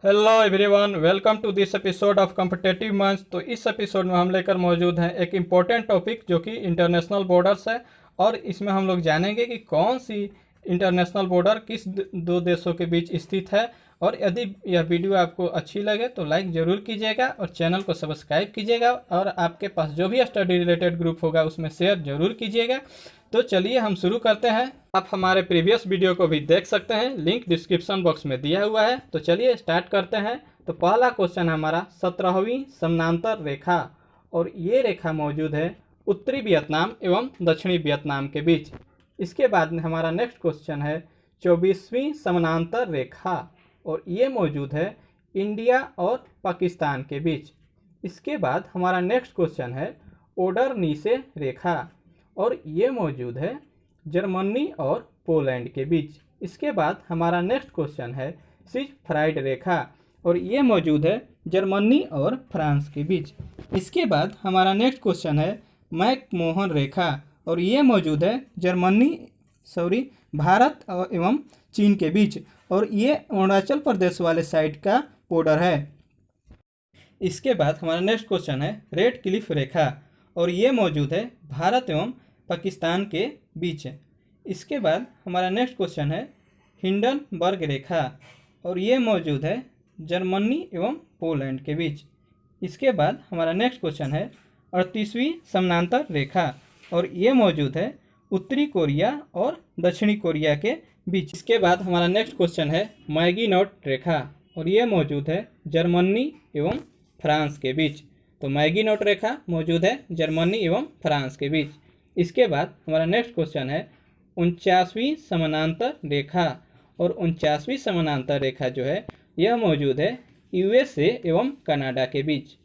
Hello everyone, welcome to this episode of competitive मंच। तो इस एपिसोड में हम लेकर मौजूद हैं एक इम्पोर्टेंट टॉपिक जो कि इंटरनेशनल बॉर्डर्स है। और इसमें हम लोग जानेंगे कि कौन सी इंटरनेशनल बॉर्डर किस दो देशों के बीच स्थित है। और यदि यह वीडियो आपको अच्छी लगे तो लाइक ज़रूर कीजिएगा और चैनल को सब्सक्राइब कीजिएगा, और आपके पास जो भी स्टडी रिलेटेड ग्रुप होगा उसमें शेयर जरूर कीजिएगा। तो चलिए हम शुरू करते हैं। आप हमारे प्रीवियस वीडियो को भी देख सकते हैं, लिंक डिस्क्रिप्शन बॉक्स में दिया हुआ है। तो चलिए स्टार्ट करते हैं। तो पहला क्वेश्चन है हमारा 17वीं समानांतर रेखा, और ये रेखा मौजूद है उत्तरी वियतनाम एवं दक्षिणी वियतनाम के बीच। इसके बाद में हमारा नेक्स्ट क्वेश्चन है 24वीं समानांतर रेखा, और ये मौजूद है इंडिया और पाकिस्तान के बीच। इसके बाद हमारा नेक्स्ट क्वेश्चन है ओडर नीसे रेखा, और ये मौजूद है जर्मनी और पोलैंड के बीच। इसके बाद हमारा नेक्स्ट क्वेश्चन है सिगफ्राइड रेखा, और ये मौजूद है जर्मनी और फ्रांस के बीच। इसके बाद हमारा नेक्स्ट क्वेश्चन है मैकमोहन रेखा, और ये मौजूद है भारत एवं चीन के बीच, और ये अरुणाचल प्रदेश वाले साइड का बॉर्डर है। इसके बाद हमारा नेक्स्ट क्वेश्चन है रेड क्लिफ रेखा, और ये मौजूद है भारत एवं पाकिस्तान के बीच। इसके बाद हमारा नेक्स्ट क्वेश्चन है हिंडनबर्ग रेखा, और ये मौजूद है जर्मनी एवं पोलैंड के बीच। इसके बाद हमारा नेक्स्ट क्वेश्चन है 38वीं समानांतर रेखा, और ये मौजूद है उत्तरी कोरिया और दक्षिणी कोरिया के बीच। इसके बाद हमारा नेक्स्ट क्वेश्चन है मैगीनोट रेखा, और ये मौजूद है जर्मनी एवं फ्रांस के बीच। तो मैगीनोट रेखा मौजूद है जर्मनी एवं फ्रांस के बीच। इसके बाद हमारा नेक्स्ट क्वेश्चन है 49वीं समानांतर रेखा, और 49वीं समानांतर रेखा जो है यह मौजूद है यूएसए एवं कनाडा के बीच।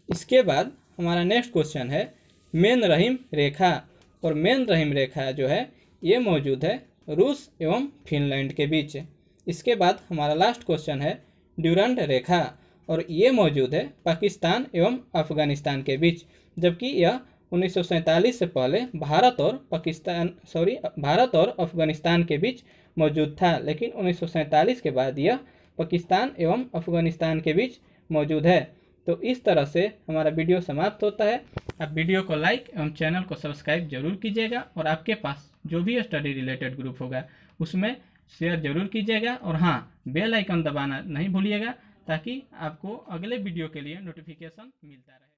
इसके बाद हमारा नेक्स्ट क्वेश्चन है मेन रहीम रेखा, और मेन रहीम रेखा जो है ये मौजूद है रूस एवं फिनलैंड के बीच। इसके बाद हमारा लास्ट क्वेश्चन है ड्यूरंड रेखा, और ये मौजूद है पाकिस्तान एवं अफगानिस्तान के बीच, जबकि यह 1947 से पहले भारत और अफगानिस्तान के बीच मौजूद था, लेकिन 1947 के बाद यह पाकिस्तान एवं अफगानिस्तान के बीच मौजूद है। तो इस तरह से हमारा वीडियो समाप्त होता है। आप वीडियो को लाइक एवं चैनल को सब्सक्राइब जरूर कीजिएगा, और आपके पास जो भी स्टडी रिलेटेड ग्रुप होगा उसमें शेयर जरूर कीजिएगा, और हाँ, बेल आइकन दबाना नहीं भूलिएगा, ताकि आपको अगले वीडियो के लिए नोटिफिकेशन मिलता रहे।